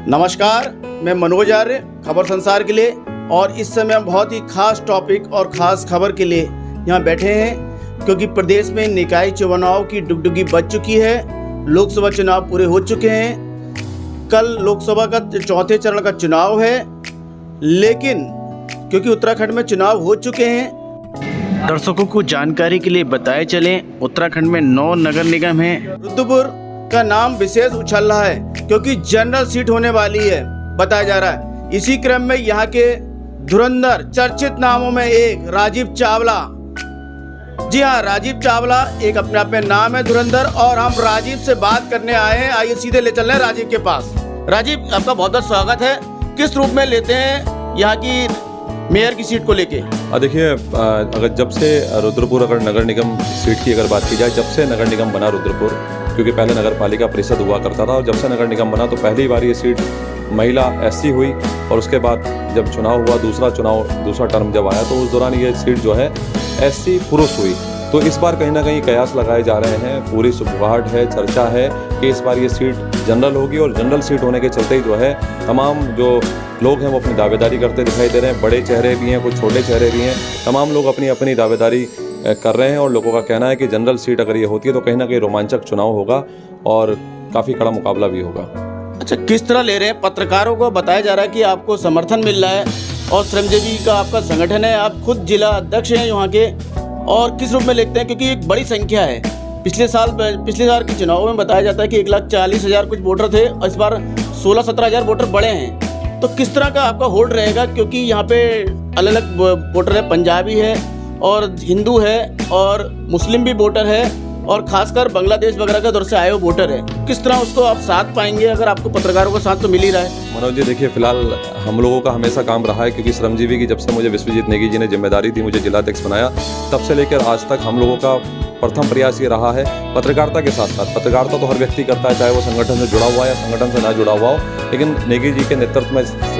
नमस्कार, मैं मनोज आर्य, खबर संसार के लिए। और इस समय हम बहुत ही खास टॉपिक और ख़ास खबर के लिए यहाँ बैठे हैं, क्योंकि प्रदेश में निकाय चुनाव की डुगडुगी बज चुकी है। लोकसभा चुनाव पूरे हो चुके हैं। कल लोकसभा का चौथे चरण का चुनाव है, लेकिन क्योंकि उत्तराखंड में चुनाव हो चुके हैं, दर्शकों को जानकारी के लिए बताए चलें, उत्तराखंड में 9 नगर निगम हैं। रुद्रपुर का नाम विशेष उछल रहा है, क्योंकि जनरल सीट होने वाली है, बताया जा रहा है। इसी क्रम में यहाँ के धुरंधर चर्चित नामों में एक राजीव चावला, जी हाँ, राजीव चावला एक अपने आप में नाम है धुरंधर, और हम राजीव से बात करने आए हैं। आइए सीधे ले चल रहे हैं राजीव के पास। राजीव, आपका बहुत बहुत स्वागत है। किस रूप में लेते हैं यहाँ की मेयर की सीट को लेके? देखिए, अगर जब से रुद्रपुर अगर नगर निगम सीट की अगर बात की जाए, जब से नगर निगम बना रुद्रपुर, क्योंकि पहले नगर पालिका परिषद हुआ करता था, और जब से नगर निगम बना तो पहली बार ये सीट महिला एससी हुई, और उसके बाद जब चुनाव हुआ, दूसरा टर्म जब आया, तो उस दौरान ये सीट जो है एससी पुरुष हुई। तो इस बार कहीं ना कहीं कयास लगाए जा रहे हैं, पूरी सुबुगाहट है, चर्चा है कि इस बार ये सीट जनरल होगी, और जनरल सीट होने के चलते ही जो है तमाम जो लोग हैं वो अपनी दावेदारी करते दिखाई दे रहे हैं। बड़े चेहरे भी हैं, कुछ छोटे चेहरे भी हैं, तमाम लोग अपनी अपनी दावेदारी कर रहे हैं, और लोगों का कहना है कि जनरल सीट अगर ये होती है तो कहीं ना कहीं रोमांचक चुनाव होगा और काफ़ी कड़ा मुकाबला भी होगा। अच्छा, किस तरह ले रहे हैं? पत्रकारों को बताया जा रहा है कि आपको समर्थन मिल रहा है, और श्रमजीवी का आपका संगठन है, आप खुद जिला अध्यक्ष हैं यहाँ के, और किस रूप में लेते हैं? क्योंकि एक बड़ी संख्या है। पिछले साल के चुनाव में बताया जाता है कि 1,40,000 कुछ वोटर थे, और इस बार 16-17 हज़ार वोटर बढ़े हैं। तो किस तरह का आपका होल्ड रहेगा? क्योंकि यहाँ पे अलग अलग वोटर है, पंजाबी है और हिंदू है और मुस्लिम भी वोटर है, और खासकर बांग्लादेश वगैरह का दौर से आए हुए वोटर है। किस तरह उसको आप साथ पाएंगे? अगर आपको पत्रकारों का साथ तो मिल ही रहा है। मनोज जी, देखिए, फिलहाल हम लोगों का हमेशा काम रहा है, क्योंकि श्रमजीवी की जब से मुझे विश्वजीत नेगी जी ने जिम्मेदारी दी, मुझे जिलाध्यक्ष बनाया, तब से लेकर आज तक हम लोगों का प्रथम प्रयास ये रहा है पत्रकारिता के साथ साथ। पत्रकारिता तो हर व्यक्ति करता है, चाहे वो संगठन से जुड़ा हुआ है या संगठन से ना जुड़ा हुआ हो, लेकिन नेगी जी के नेतृत्व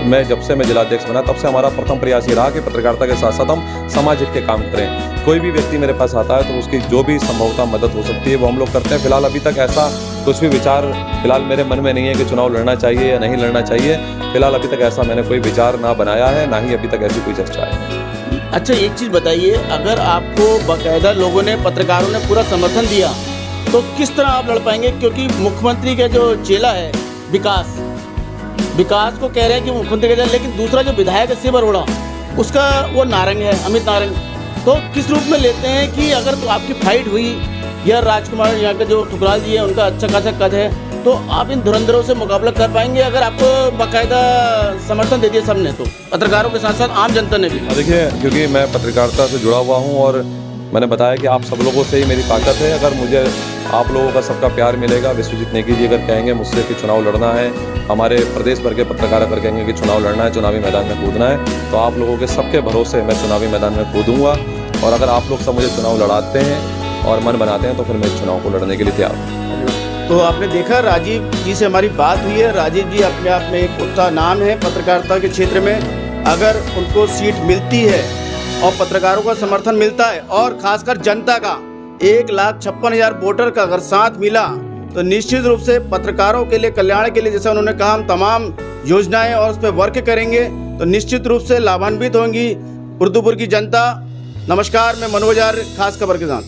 में जब से मैं जिलाध्यक्ष बना, तब से हमारा प्रथम प्रयास ये रहा कि पत्रकारिता के साथ साथ हम समाज हित के काम करें। कोई भी व्यक्ति मेरे पास आता है तो उसकी जो भी संभवतः मदद हो सकती है वो हम लोग करते हैं। फिलहाल अभी तक ऐसा कुछ भी विचार फिलहाल मेरे मन में नहीं है कि चुनाव लड़ना चाहिए या नहीं लड़ना चाहिए। फिलहाल अभी तक ऐसा मैंने कोई विचार ना बनाया है, ना ही अभी तक ऐसी कोई चर्चा है। अच्छा, एक चीज़ बताइए, अगर आपको बाकायदा लोगों ने, पत्रकारों ने पूरा समर्थन दिया, तो किस तरह आप लड़ पाएंगे? क्योंकि मुख्यमंत्री का जो चेला है विकास को कह रहे हैं कि मुख्यमंत्री का चेला, लेकिन दूसरा जो विधायक है शिव अरोड़ा, उसका वो नारंग है, अमित नारंग। तो किस रूप में लेते हैं कि अगर तो आपकी फाइट हुई, या राजकुमार यहाँ के जो ठुकराल जी है उनका अच्छा खासा कद है, तो आप इन धुरंधरों से मुकाबला कर पाएंगे अगर आपको बाकायदा समर्थन दे दिया सबने, तो पत्रकारों के साथ साथ आम जनता ने भी? देखिए, क्योंकि मैं पत्रकारिता से जुड़ा हुआ हूँ, और मैंने बताया कि आप सब लोगों से ही मेरी ताकत है। अगर मुझे आप लोगों का सबका प्यार मिलेगा, विश्वजीत नेगी जी अगर कहेंगे मुझसे कि चुनाव लड़ना है, हमारे प्रदेश भर के पत्रकार अगर कहेंगे कि चुनाव लड़ना है, चुनावी मैदान में कूदना है, तो आप लोगों के सबके भरोसे मैं चुनावी मैदान में कूदूँगा। और अगर आप लोग सब मुझे चुनाव लड़ाते हैं और मन बनाते हैं तो फिर मैं इस चुनाव को लड़ने के लिए तैयार हूँ। तो आपने देखा, राजीव जी से हमारी बात हुई है। राजीव जी अपने आप में एक उत्साह नाम है पत्रकारिता के क्षेत्र में। अगर उनको सीट मिलती है और पत्रकारों का समर्थन मिलता है, और खासकर जनता का 1,56,000 वोटर का अगर साथ मिला, तो निश्चित रूप से पत्रकारों के लिए, कल्याण के लिए, जैसा उन्होंने कहा, हम तमाम योजनाएं और उस पर वर्क करेंगे, तो निश्चित रूप से लाभान्वित होंगी रुद्रपुर की जनता। नमस्कार, मैं मनोज आर्य, खास खबर के साथ।